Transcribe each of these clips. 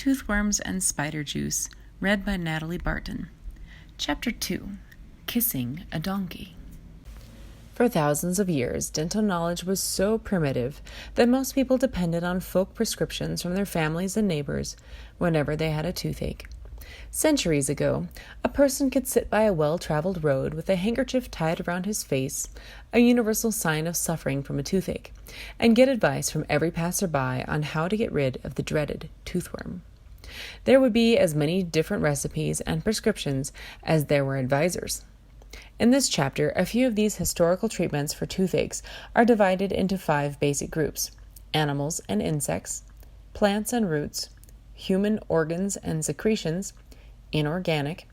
Toothworms and Spider Juice, read by Natalie Barton. Chapter 2. Kissing a Donkey. For thousands of years, dental knowledge was so primitive that most people depended on folk prescriptions from their families and neighbors whenever they had a toothache. Centuries ago, a person could sit by a well-traveled road with a handkerchief tied around his face, a universal sign of suffering from a toothache, and get advice from every passerby on how to get rid of the dreaded toothworm. There would be as many different recipes and prescriptions as there were advisors. In this chapter, a few of these historical treatments for toothaches are divided into 5 basic groups: animals and insects, plants and roots, human organs and secretions, inorganic,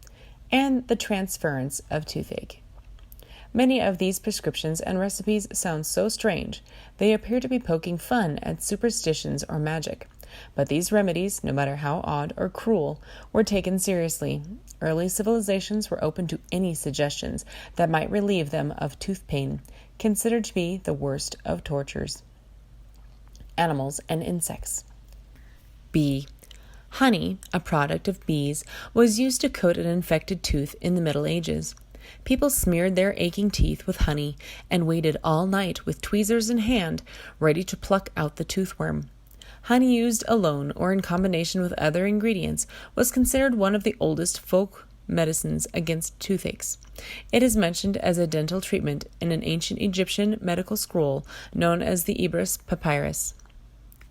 and the transference of toothache. Many of these prescriptions and recipes sound so strange, they appear to be poking fun at superstitions or magic. But these remedies, no matter how odd or cruel, were taken seriously. Early civilizations were open to any suggestions that might relieve them of tooth pain, considered to be the worst of tortures. Animals and insects. Bee. Honey, a product of bees, was used to coat an infected tooth in the Middle Ages. People smeared their aching teeth with honey and waited all night with tweezers in hand, ready to pluck out the toothworm. Honey used alone or in combination with other ingredients was considered one of the oldest folk medicines against toothaches. It is mentioned as a dental treatment in an ancient Egyptian medical scroll known as the Ebers Papyrus.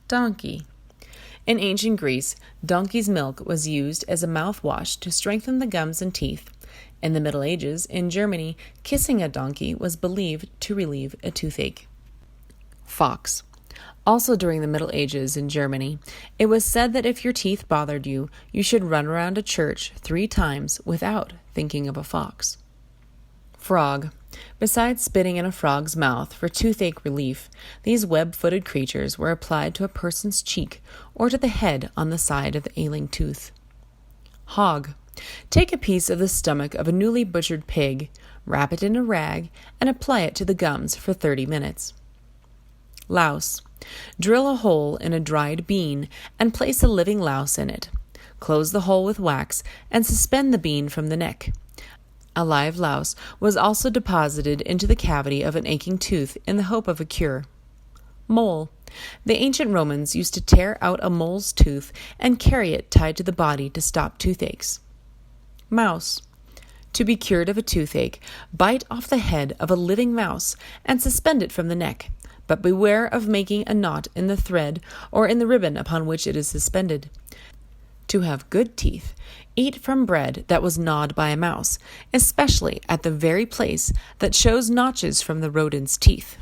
Donkey. In ancient Greece, donkey's milk was used as a mouthwash to strengthen the gums and teeth. In the Middle Ages, in Germany, kissing a donkey was believed to relieve a toothache. Fox. Also during the Middle Ages in Germany, it was said that if your teeth bothered you, you should run around a church 3 times without thinking of a fox. Frog. Besides spitting in a frog's mouth for toothache relief, these web-footed creatures were applied to a person's cheek or to the head on the side of the ailing tooth. Hog. Take a piece of the stomach of a newly butchered pig, wrap it in a rag, and apply it to the gums for 30 minutes. Louse. Drill a hole in a dried bean and place a living louse in it. Close the hole with wax and suspend the bean from the neck. A live louse was also deposited into the cavity of an aching tooth in the hope of a cure. Mole. The ancient Romans used to tear out a mole's tooth and carry it tied to the body to stop toothaches. Mouse. To be cured of a toothache, bite off the head of a living mouse and suspend it from the neck, but beware of making a knot in the thread or in the ribbon upon which it is suspended. To have good teeth, eat from bread that was gnawed by a mouse, especially at the very place that shows notches from the rodent's teeth.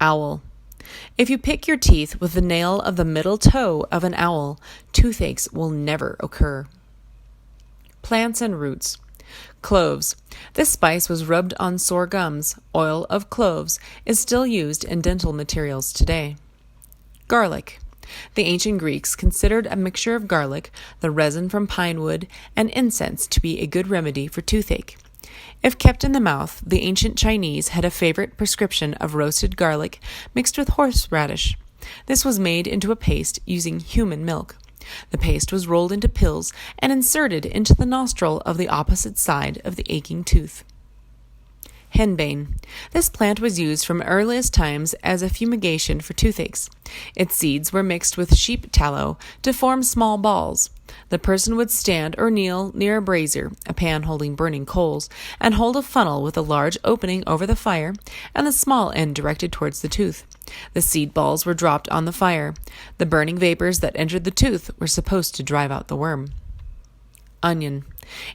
Owl. If you pick your teeth with the nail of the middle toe of an owl, toothaches will never occur. Plants and roots. Cloves. This spice was rubbed on sore gums. Oil of cloves is still used in dental materials today. Garlic. The ancient Greeks considered a mixture of garlic, the resin from pine wood, and incense to be a good remedy for toothache. If kept in the mouth, the ancient Chinese had a favorite prescription of roasted garlic mixed with horseradish. This was made into a paste using human milk. The paste was rolled into pills and inserted into the nostril of the opposite side of the aching tooth. Henbane. This plant was used from earliest times as a fumigation for toothaches. Its seeds were mixed with sheep tallow to form small balls. The person would stand or kneel near a brazier, a pan holding burning coals, and hold a funnel with a large opening over the fire and the small end directed towards the tooth. The seed balls were dropped on the fire. The burning vapors that entered the tooth were supposed to drive out the worm. Onion.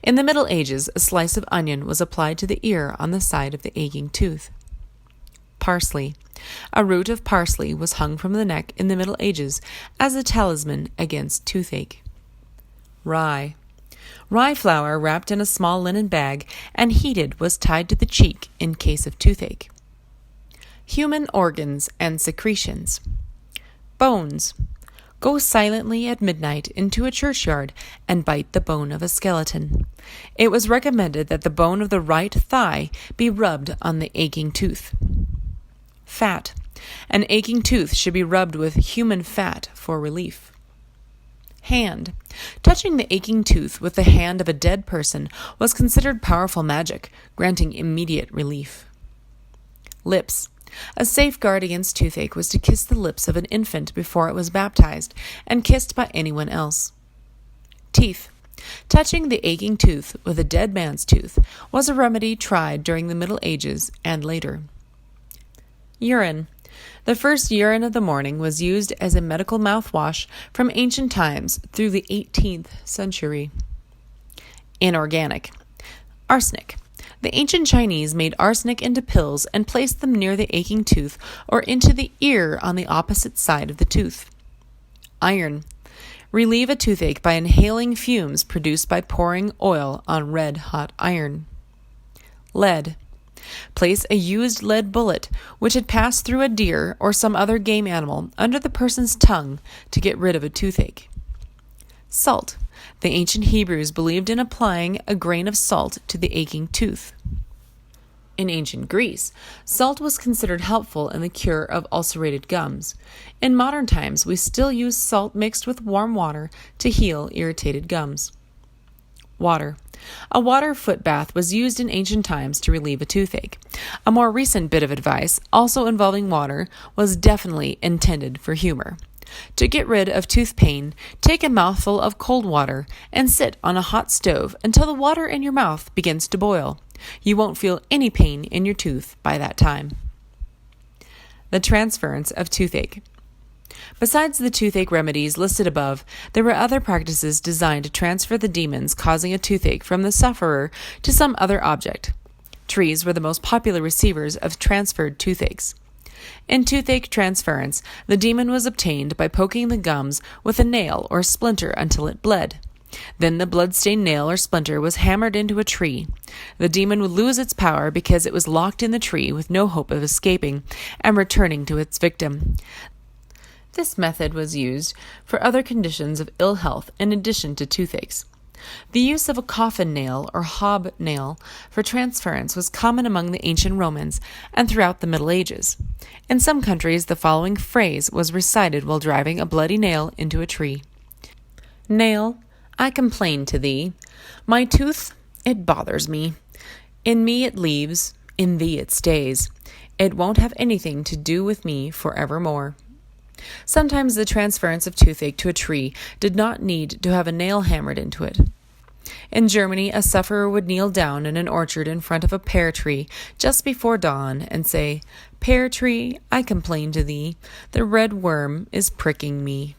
In the Middle Ages, a slice of onion was applied to the ear on the side of the aching tooth. Parsley. A root of parsley was hung from the neck in the Middle Ages as a talisman against toothache. Rye. Rye flour wrapped in a small linen bag and heated was tied to the cheek in case of toothache. Human organs and secretions. Bones. Go silently at midnight into a churchyard and bite the bone of a skeleton. It was recommended that the bone of the right thigh be rubbed on the aching tooth. Fat. An aching tooth should be rubbed with human fat for relief. hand. Touching the aching tooth with the hand of a dead person was considered powerful magic, granting immediate relief. Lips. A safeguard against toothache was to kiss the lips of an infant before it was baptized and kissed by anyone else. Teeth. Touching the aching tooth with a dead man's tooth was a remedy tried during the Middle Ages and later. Urine. The first urine of the morning was used as a medical mouthwash from ancient times through the 18th century. Inorganic. Arsenic. The ancient Chinese made arsenic into pills and placed them near the aching tooth or into the ear on the opposite side of the tooth. Iron. Relieve a toothache by inhaling fumes produced by pouring oil on red-hot iron. Lead. Place a used lead bullet, which had passed through a deer or some other game animal, under the person's tongue to get rid of a toothache. Salt. The ancient Hebrews believed in applying a grain of salt to the aching tooth. In ancient Greece, salt was considered helpful in the cure of ulcerated gums. In modern times, we still use salt mixed with warm water to heal irritated gums. Water. A water foot bath was used in ancient times to relieve a toothache. A more recent bit of advice, also involving water, was definitely intended for humor. To get rid of tooth pain, take a mouthful of cold water and sit on a hot stove until the water in your mouth begins to boil. You won't feel any pain in your tooth by that time. The transference of toothache. Besides the toothache remedies listed above, there were other practices designed to transfer the demons causing a toothache from the sufferer to some other object. Trees were the most popular receivers of transferred toothaches. In toothache transference, the demon was obtained by poking the gums with a nail or splinter until it bled. Then the blood-stained nail or splinter was hammered into a tree. The demon would lose its power because it was locked in the tree with no hope of escaping and returning to its victim. This method was used for other conditions of ill health in addition to toothaches. The use of a coffin nail or hobnail for transference was common among the ancient Romans and throughout the Middle Ages. In some countries, the following phrase was recited while driving a bloody nail into a tree. Nail, I complain to thee. My tooth, it bothers me. In me it leaves, in thee it stays. It won't have anything to do with me forevermore. Sometimes the transference of toothache to a tree did not need to have a nail hammered into it. In Germany, a sufferer would kneel down in an orchard in front of a pear tree just before dawn and say, Pear tree, I complain to thee. The red worm is pricking me.